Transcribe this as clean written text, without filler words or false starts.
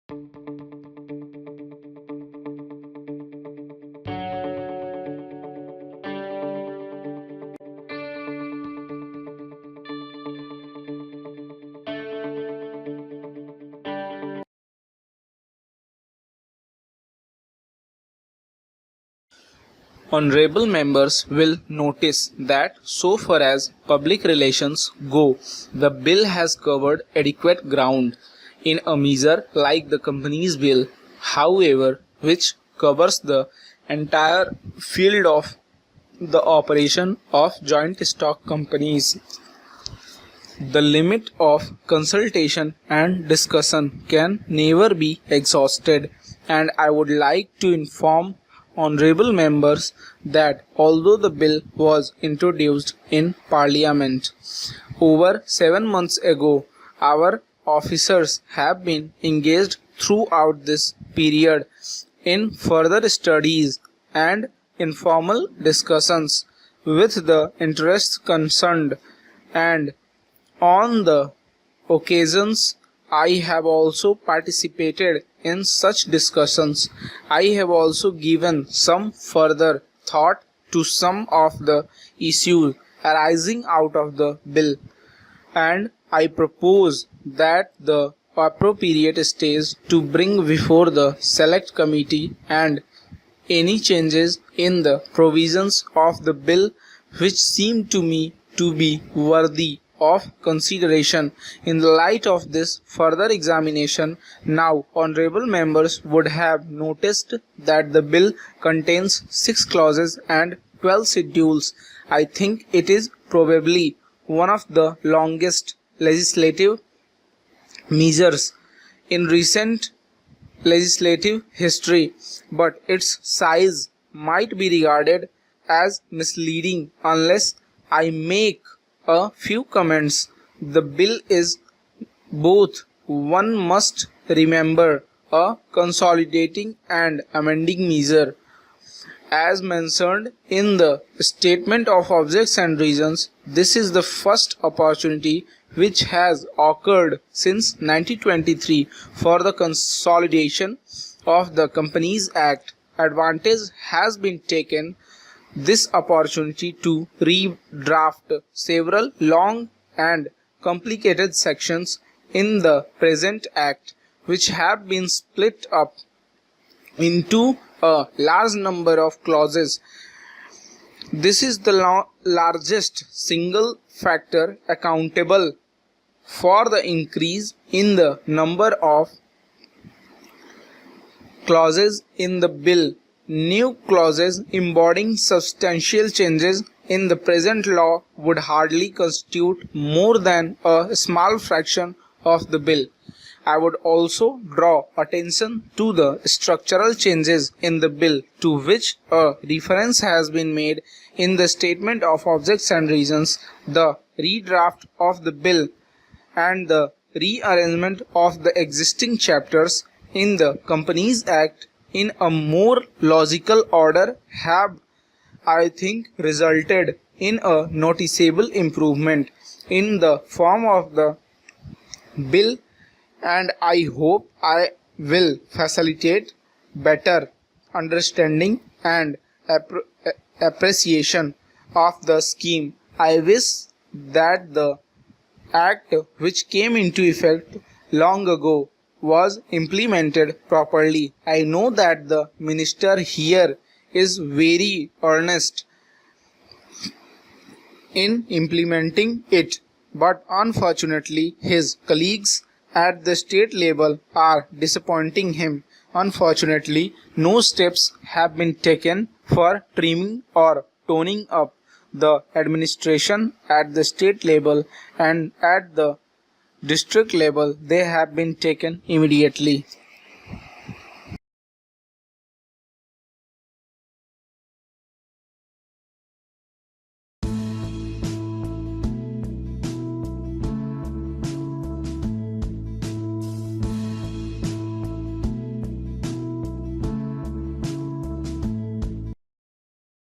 Honorable members will notice that so far as public relations go, the bill has covered adequate ground in a measure like the Companies Bill, however, which covers the entire field of the operation of joint stock companies. The limit of consultation and discussion can never be exhausted, and I would like to inform honorable members that although the bill was introduced in Parliament over 7 months ago, our officers have been engaged throughout this period in further studies and informal discussions with the interests concerned, and on the occasions I have also participated in such discussions. I have also given some further thought to some of the issues arising out of the bill, and I propose that the appropriate stage to bring before the select committee and any changes in the provisions of the bill which seem to me to be worthy of consideration in the light of this further examination. Now, honorable members would have noticed that the bill contains 6 clauses and 12 schedules. I think it is probably one of the longest legislative measures in recent legislative history, but its size might be regarded as misleading unless I make a few comments. The bill is both, one must remember, a consolidating and amending measure. As mentioned in the Statement of Objects and Reasons, this is the first opportunity which has occurred since 1923 for the consolidation of the Companies Act. Advantage has been taken this opportunity to redraft several long and complicated sections in the present Act, which have been split up into a large number of clauses. This is the largest single factor accountable for the increase in the number of clauses in the bill. New clauses embodying substantial changes in the present law would hardly constitute more than a small fraction of the bill. I would also draw attention to the structural changes in the bill to which a reference has been made in the Statement of Objects and Reasons. The redraft of the bill and the rearrangement of the existing chapters in the Companies Act in a more logical order have, I think, resulted in a noticeable improvement in the form of the bill, and I hope I will facilitate better understanding and appreciation of the scheme. I wish that the Act, which came into effect long ago, was implemented properly. I know that the minister here is very earnest in implementing it, but unfortunately his colleagues at the state level are disappointing him. Unfortunately, no steps have been taken for trimming or toning up the administration at the state level, and at the district level they have been taken immediately.